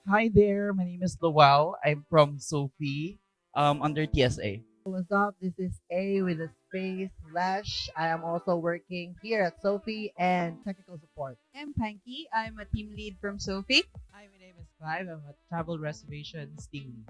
Hi there, my name is Lowell. I'm from Sophie, under TSA. What's up? This is A with a space slash. I am also working here at Sophie and technical support. I'm Panky. I'm a team lead from Sophie. Hi, my name is Clive. I'm a travel reservations team lead.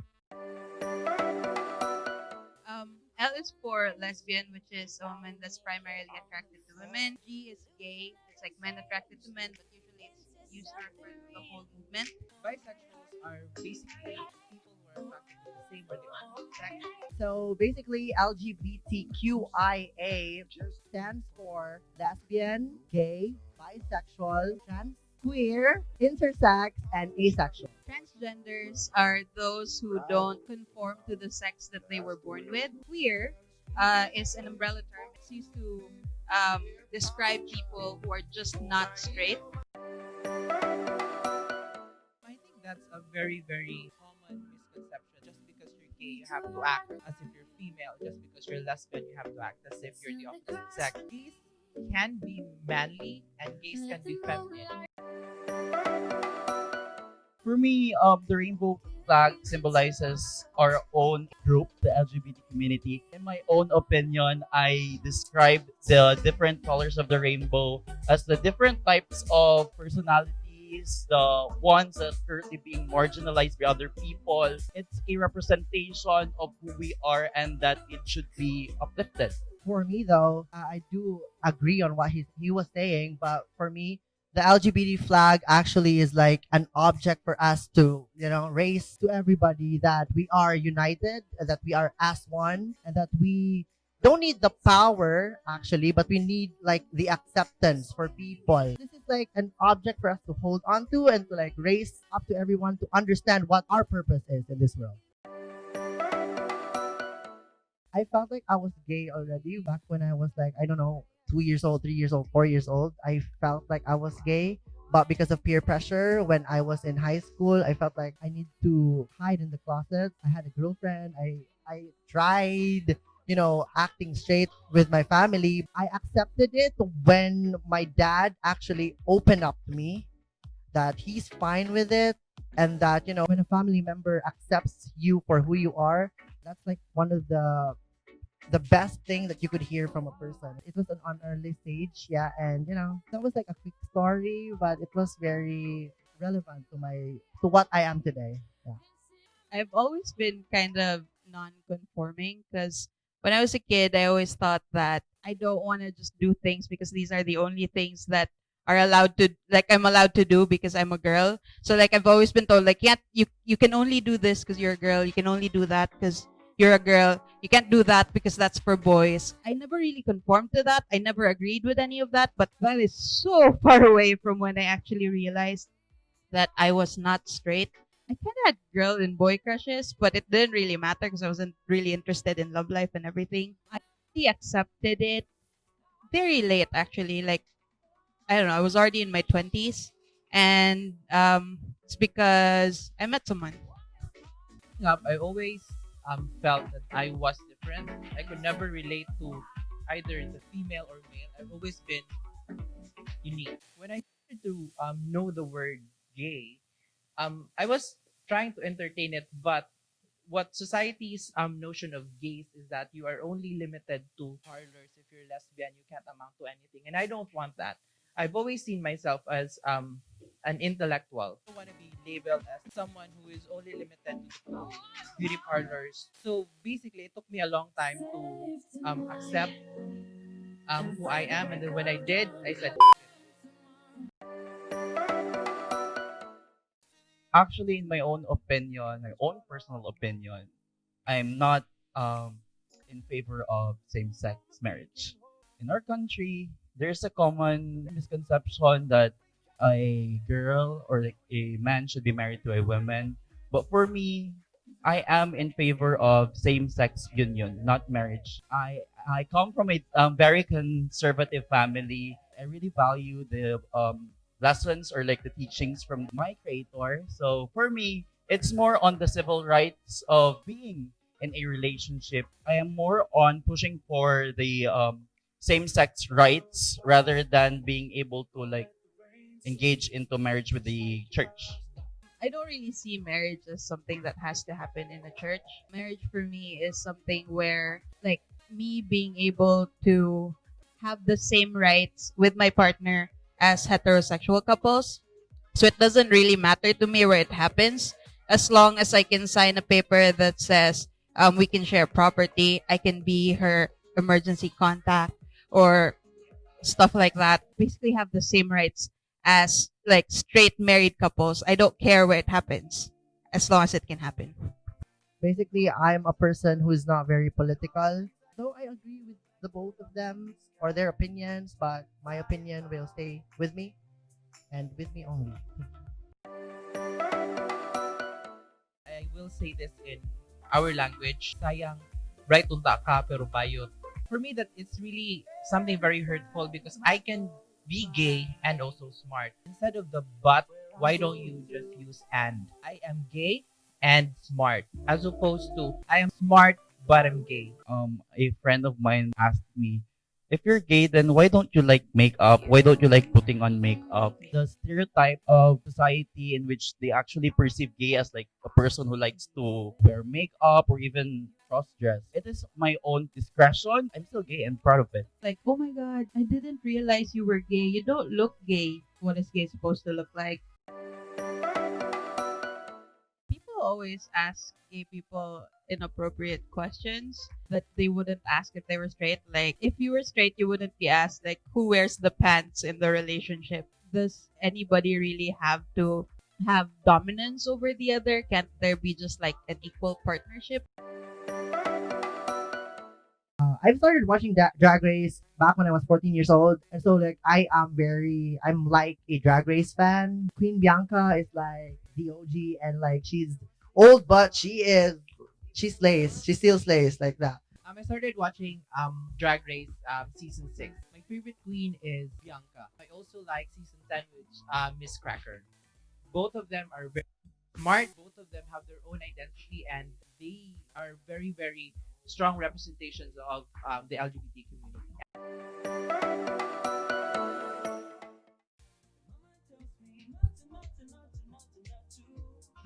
L is for lesbian, which is a woman that's primarily attracted to women. G is gay. It's like men attracted to men, but usually it's used to refer to the whole movement. Bisexuals are basically people who are attracted to the same or the opposite sex. So basically, LGBTQIA stands for lesbian, gay, bisexual, trans, queer, intersex, and asexual. Transgenders are those who don't conform to the sex that they were born with. Queer is an umbrella term. It's used to describe people who are just not straight. I think that's a very, very common misconception. Just because you're gay, you have to act as if you're female. Just because you're lesbian, you have to act as if you're the opposite sex. Gays can be manly and gays can be feminine. For me, the rainbow flag symbolizes our own group, the LGBT community. In my own opinion, I describe the different colors of the rainbow as the different types of personalities, the ones that are currently being marginalized by other people. It's a representation of who we are and that it should be uplifted. For me, though, I do agree on what he was saying, but for me, the LGBT flag actually is like an object for us to, raise to everybody that we are united, that we are as one, and that we don't need the power actually, but we need like the acceptance for people. This is like an object for us to hold on to and to like raise up to everyone to understand what our purpose is in this world. I felt like I was gay already back when I was like, I don't know, 2 years old, 3 years old, 4 years old. I felt like I was gay. But because of peer pressure, when I was in high school, I felt like I need to hide in the closet. I had a girlfriend. I tried, acting straight with my family. I accepted it when my dad actually opened up to me that he's fine with it and that, when a family member accepts you for who you are, that's like one of the best thing that you could hear from a person. It was an early stage, yeah, and that was like a quick story, but it was very relevant to what I am today. Yeah. I've always been kind of non-conforming because when I was a kid, I always thought that I don't want to just do things because these are the only things that are allowed to I'm allowed to do because I'm a girl. So like I've always been told like yeah you can only do this because you're a girl. You can only do that because you're a girl. You can't do that because that's for boys. I never really conformed to that. I never agreed with any of that, but that is so far away from when I actually realized that I was not straight. I kind of had girl and boy crushes, but it didn't really matter because I wasn't really interested in love life and everything. I really accepted it very late, actually. Like, I don't know, I was already in my 20s. And it's because I met someone. Up, I always felt that I was different. I could never relate to either the female or male. I've always been unique. When I started to know the word gay, I was trying to entertain it, but what society's notion of gays is that you are only limited to parlors. If you're lesbian, you can't amount to anything, and I don't want that. I've always seen myself as an intellectual. I don't want to be labeled as someone who is only limited to beauty parlors. So basically, it took me a long time to accept who I am, and then when I did, I said, Actually, in my own opinion, my own personal opinion, I'm not in favor of same-sex marriage. In our country, there's a common misconception that a girl or like a man should be married to a woman. But for me, I am in favor of same-sex union, not marriage. I come from a very conservative family. I really value the lessons or like the teachings from my creator. So for me, it's more on the civil rights of being in a relationship. I am more on pushing for the same-sex rights rather than being able to like engage into marriage with the church. I don't really see marriage as something that has to happen in a church. Marriage for me is something where, like, me being able to have the same rights with my partner as heterosexual couples. So it doesn't really matter to me where it happens, as long as I can sign a paper that says we can share property. I can be her emergency contact or stuff like that. Basically, have the same rights as like straight married couples. I don't care where it happens, as long as it can happen. Basically, I'm a person who is not very political. So I agree with the both of them or their opinions, but my opinion will stay with me and with me only. I will say this in our language. Sayang, right unta ka pero bayot. For me, that it's really something very hurtful because I can be gay and also smart. Instead of the but, why don't you just use and? I am gay and smart, as opposed to I am smart but I'm gay. A friend of mine asked me, if you're gay, then why don't you like makeup? Why don't you like putting on makeup? The stereotype of society in which they actually perceive gay as like a person who likes to wear makeup or even cross dress. It is my own discretion. I'm still gay and proud of it. Like, oh my god, I didn't realize you were gay. You don't look gay. What is gay supposed to look like? People always ask gay people inappropriate questions that they wouldn't ask if they were straight. Like, if you were straight, you wouldn't be asked, like, who wears the pants in the relationship? Does anybody really have to have dominance over the other? Can't there be just like an equal partnership? I've started watching Drag Race back when I was 14 years old, and so like I'm like a Drag Race fan. Queen Bianca is like the OG, and like she's old, but she slays. She still slays like that. I started watching Drag Race season 6. My favorite queen is Bianca. I also like season 10 with Miss Cracker. Both of them are very smart. Both of them have their own identity, and they are very, very strong representations of the LGBT community.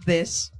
This